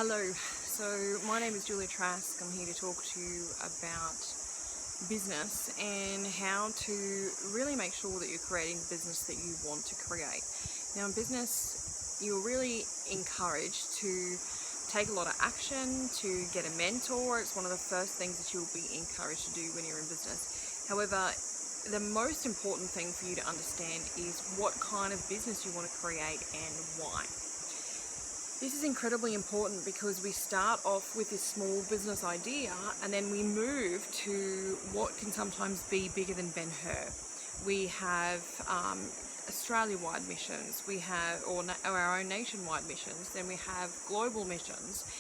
Hello, so my name is Julia Trask. I'm here to talk to you about business and how to really make sure that you're creating the business that you want to create. Now in business, you're really encouraged to take a lot of action, to get a mentor. It's one of the first things that you'll be encouraged to do when you're in business. However, the most important thing for you to understand is what kind of business you want to create and why. This is incredibly important because we start off with this small business idea and then we move to what can sometimes be bigger than Ben-Hur. We have Australia-wide missions, we have or our own nationwide missions, then we have global missions.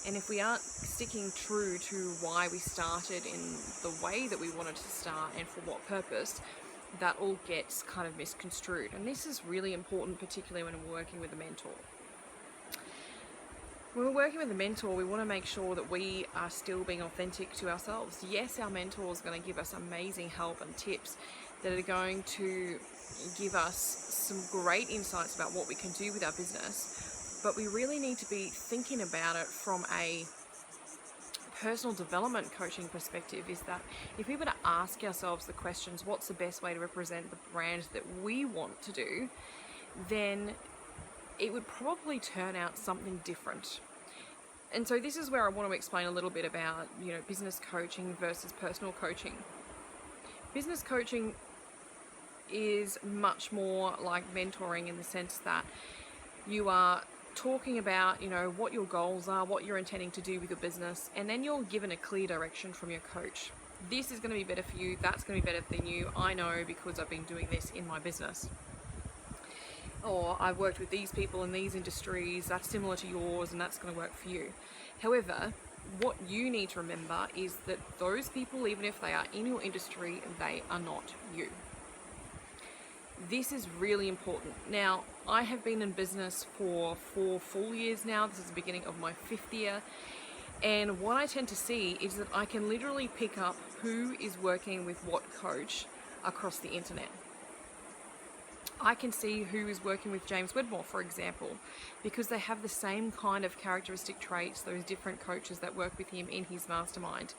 And if we aren't sticking true to why we started in the way that we wanted to start and for what purpose, that all gets kind of misconstrued. And this is really important, particularly when we're working with a mentor. When we're working with a mentor, we want to make sure that we are still being authentic to ourselves. Yes, our mentor is going to give us amazing help and tips that are going to give us some great insights about what we can do with our business, but we really need to be thinking about it from a personal development coaching perspective. Is that if we were to ask ourselves the questions, what's the best way to represent the brand that we want to do, then it would probably turn out something different. And so this is where I want to explain a little bit about, business coaching versus personal coaching. Business coaching is much more like mentoring in the sense that you are talking about, what your goals are, what you're intending to do with your business, and then you're given a clear direction from your coach. This is going to be better for you, that's going to be better than you. I know because I've been doing this in my business. Or I've worked with these people in these industries, that's similar to yours and that's going to work for you. However, what you need to remember is that those people, even if they are in your industry, they are not you. This is really important. Now, I have been in business for 4 full years now. This is the beginning of my 5th year. And what I tend to see is that I can literally pick up who is working with what coach across the internet. I can see who is working with James Wedmore, for example, because they have the same kind of characteristic traits, those different coaches that work with him in his mastermind.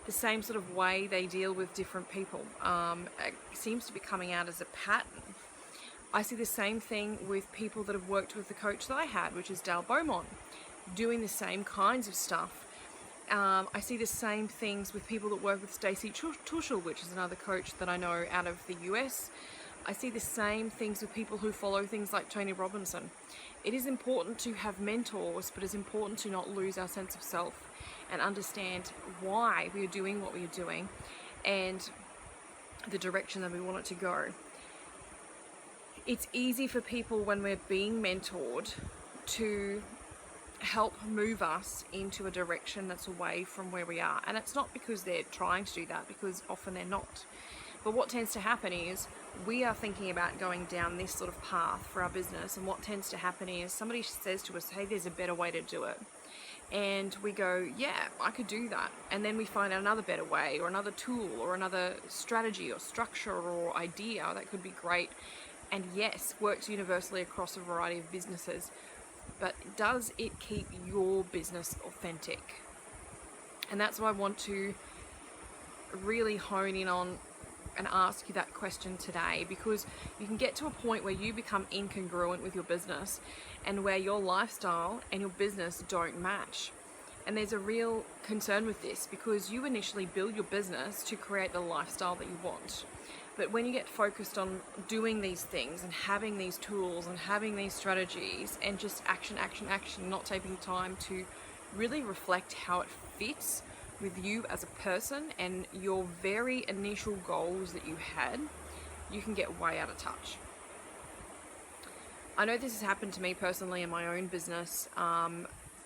The same sort of way they deal with different people seems to be coming out as a pattern. I see the same thing with people that have worked with the coach that I had, which is Dale Beaumont, doing the same kinds of stuff. I see the same things with people that work with Stacey Tuschl, which is another coach that I know out of the US. I see the same things with people who follow things like Tony Robinson. It is important to have mentors, but it's important to not lose our sense of self and understand why we are doing what we are doing and the direction that we want it to go. It's easy for people when we're being mentored to help move us into a direction that's away from where we are. And it's not because they're trying to do that, because often they're not. But what tends to happen is we are thinking about going down this sort of path for our business, and what tends to happen is somebody says to us, hey, there's a better way to do it. And we go, yeah, I could do that. And then we find out another better way or another tool or another strategy or structure or idea that could be great. And yes, works universally across a variety of businesses. But does it keep your business authentic? And that's what I want to really hone in on and ask you that question today, because you can get to a point where you become incongruent with your business and where your lifestyle and your business don't match. And there's a real concern with this because you initially build your business to create the lifestyle that you want. But when you get focused on doing these things and having these tools and having these strategies and just action, not taking time to really reflect how it fits with you as a person and your very initial goals that you had, you can get way out of touch. I know this has happened to me personally in my own business,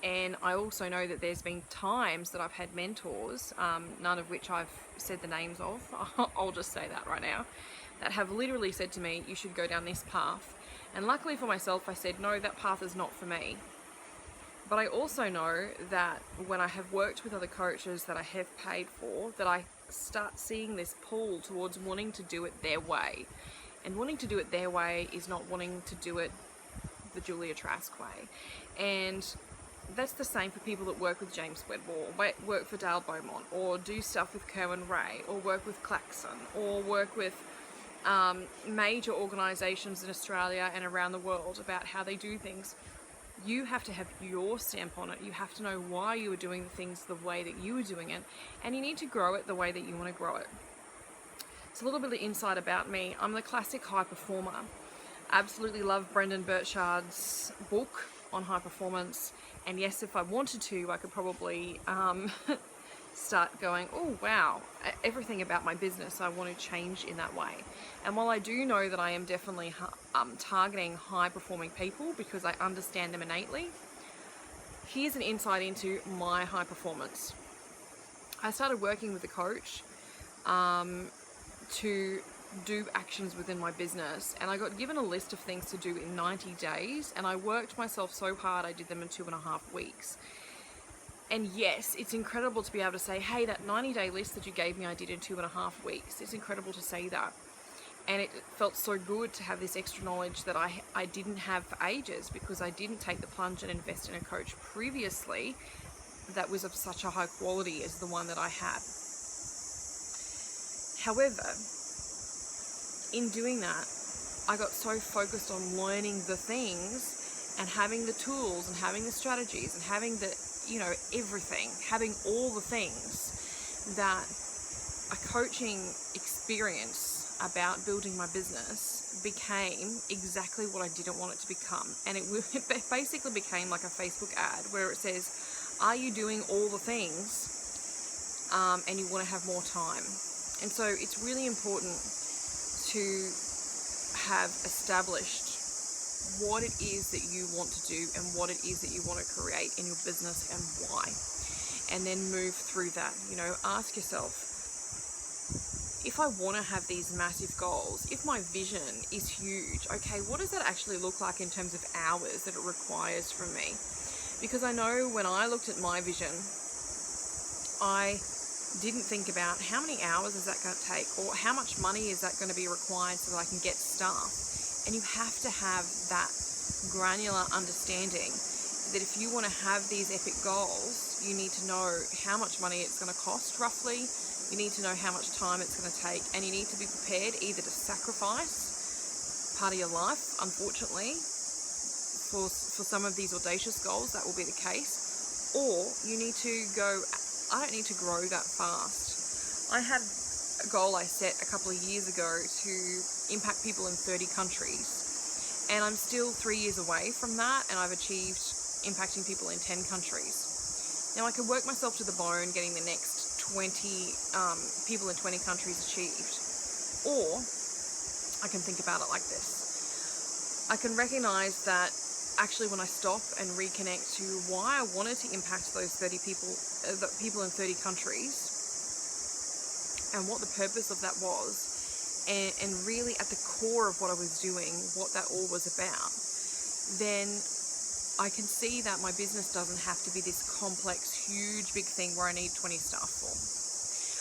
and I also know that there's been times that I've had mentors, none of which I've said the names of, I'll just say that right now, that have literally said to me, you should go down this path. And luckily for myself, I said, no, that path is not for me. But I also know that when I have worked with other coaches that I have paid for, that I start seeing this pull towards wanting to do it their way. And wanting to do it their way is not wanting to do it the Julia Trask way. And that's the same for people that work with James Wedmore, or work for Dale Beaumont, or do stuff with Kerwin Ray, or work with Claxon, or work with major organisations in Australia and around the world about how they do things. You have to have your stamp on it. You have to know why you are doing the things the way that you are doing it, and you need to grow it the way that you want to grow it. It's a little bit of insight about me. I'm the classic high performer. Absolutely love Brendan Burchard's book on high performance, and yes, if I wanted to, I could probably start going, oh wow, everything about my business I want to change in that way. And while I do know that I am definitely targeting high performing people because I understand them innately, here's an insight into my high performance. I started working with a coach to do actions within my business, and I got given a list of things to do in 90 days, and I worked myself so hard I did them in 2.5 weeks. And yes, it's incredible to be able to say, hey, that 90-day list that you gave me I did in 2.5 weeks. It's incredible to say that. And it felt so good to have this extra knowledge that I didn't have for ages, because I didn't take the plunge and invest in a coach previously that was of such a high quality as the one that I had. However, in doing that, I got so focused on learning the things and having the tools and having the strategies and having the, everything, having all the things, that a coaching experience about building my business became exactly what I didn't want it to become. And it basically became like a Facebook ad where it says, are you doing all the things and you want to have more time? And so it's really important to have established what it is that you want to do and what it is that you want to create in your business and why. And then move through that. Ask yourself, if I want to have these massive goals, if my vision is huge, okay, what does that actually look like in terms of hours that it requires from me? Because I know when I looked at my vision, I didn't think about how many hours is that going to take, or how much money is that going to be required so that I can get staff. And you have to have that granular understanding that if you want to have these epic goals, you need to know how much money it's going to cost roughly. You need to know how much time it's going to take, and you need to be prepared either to sacrifice part of your life. Unfortunately, for some of these audacious goals, that will be the case. Or you need to go, I don't need to grow that fast. I had a goal I set a couple of years ago to impact people in 30 countries. And I'm still 3 years away from that, and I've achieved impacting people in 10 countries. Now I could work myself to the bone getting the next 20 people in 20 countries achieved. Or I can think about it like this. I can recognize that actually when I stop and reconnect to why I wanted to impact those 30 people, the people in 30 countries, and what the purpose of that was, and really at the core of what I was doing, what that all was about, then I can see that my business doesn't have to be this complex, huge, big thing where I need 20 staff for.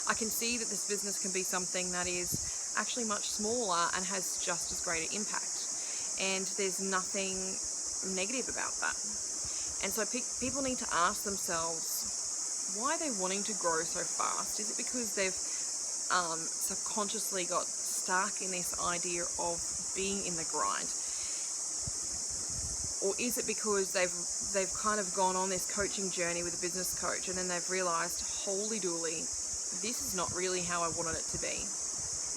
I can see that this business can be something that is actually much smaller and has just as great an impact. And there's nothing negative about that. And so people need to ask themselves, why are they wanting to grow so fast? Is it because they've subconsciously got stuck in this idea of being in the grind? Or is it because they've kind of gone on this coaching journey with a business coach, and then they've realized, holy dooly, this is not really how I wanted it to be.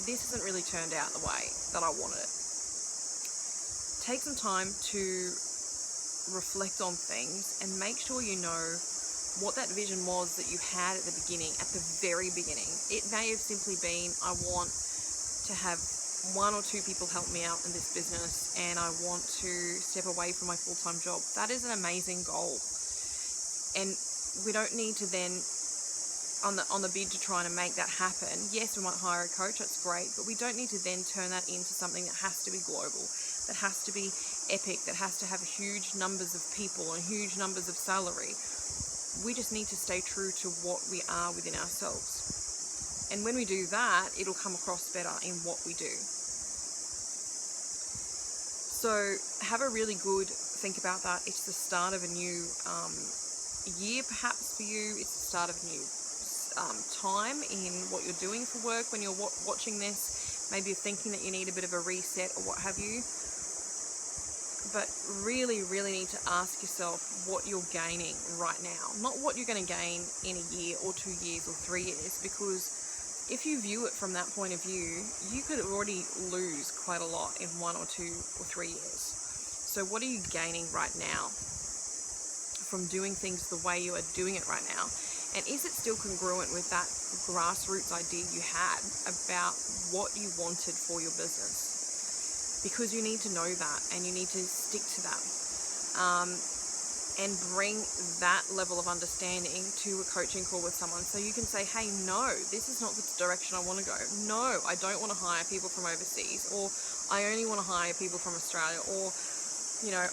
This hasn't really turned out the way that I wanted it. Take some time to reflect on things and make sure you know what that vision was that you had at the beginning, at the very beginning. It may have simply been, I want to have 1 or 2 people help me out in this business, and I want to step away from my full-time job. That is an amazing goal. And we don't need to then, on the bid to try and make that happen, yes, we might hire a coach, that's great, but we don't need to then turn that into something that has to be global, that has to be epic, that has to have huge numbers of people and huge numbers of salary. We just need to stay true to what we are within ourselves. And when we do that, it'll come across better in what we do. So have a really good think about that. It's the start of a new year perhaps for you. It's the start of a new time in what you're doing for work. When you're watching this, maybe you're thinking that you need a bit of a reset or what have you. But really, really need to ask yourself what you're gaining right now. Not what you're going to gain in a year or 2 years or 3 years, because if you view it from that point of view, you could already lose quite a lot in 1 or 2 or 3 years. So what are you gaining right now from doing things the way you are doing it right now? And is it still congruent with that grassroots idea you had about what you wanted for your business? Because you need to know that, and you need to stick to that, and bring that level of understanding to a coaching call with someone. So you can say, hey, no, this is not the direction I want to go. No, I don't want to hire people from overseas, or I only want to hire people from Australia, or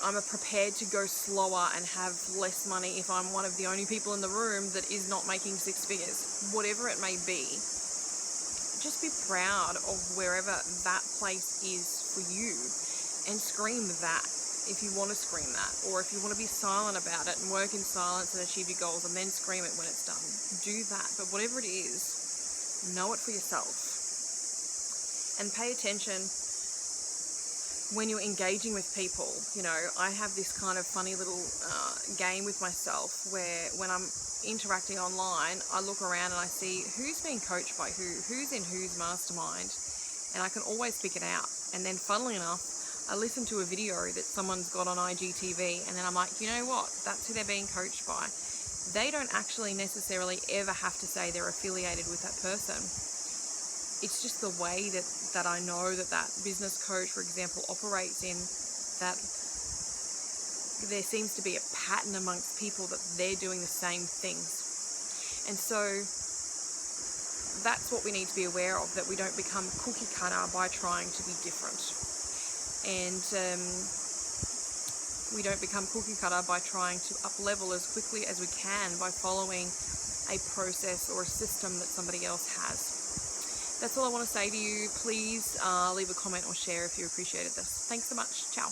I'm prepared to go slower and have less money if I'm one of the only people in the room that is not making 6 figures. Whatever it may be, just be proud of wherever that place is for you, and scream that if you want to scream that, or if you want to be silent about it and work in silence and achieve your goals and then scream it when it's done. Do that. But whatever it is, know it for yourself, and pay attention when you're engaging with people. I have this kind of funny little game with myself where when I'm interacting online, I look around and I see who's being coached by who's in whose mastermind, and I can always pick it out. And then funnily enough, I listen to a video that someone's got on IGTV, and then I'm like, you know what, that's who they're being coached by. They don't actually necessarily ever have to say they're affiliated with that person. It's just the way that I know that business coach, for example, operates in, that there seems to be a pattern amongst people that they're doing the same things. And so that's what we need to be aware of, that we don't become cookie cutter by trying to be different. And we don't become cookie cutter by trying to up level as quickly as we can by following a process or a system that somebody else has. That's all I want to say to you. Please leave a comment or share if you appreciated this. Thanks so much. Ciao.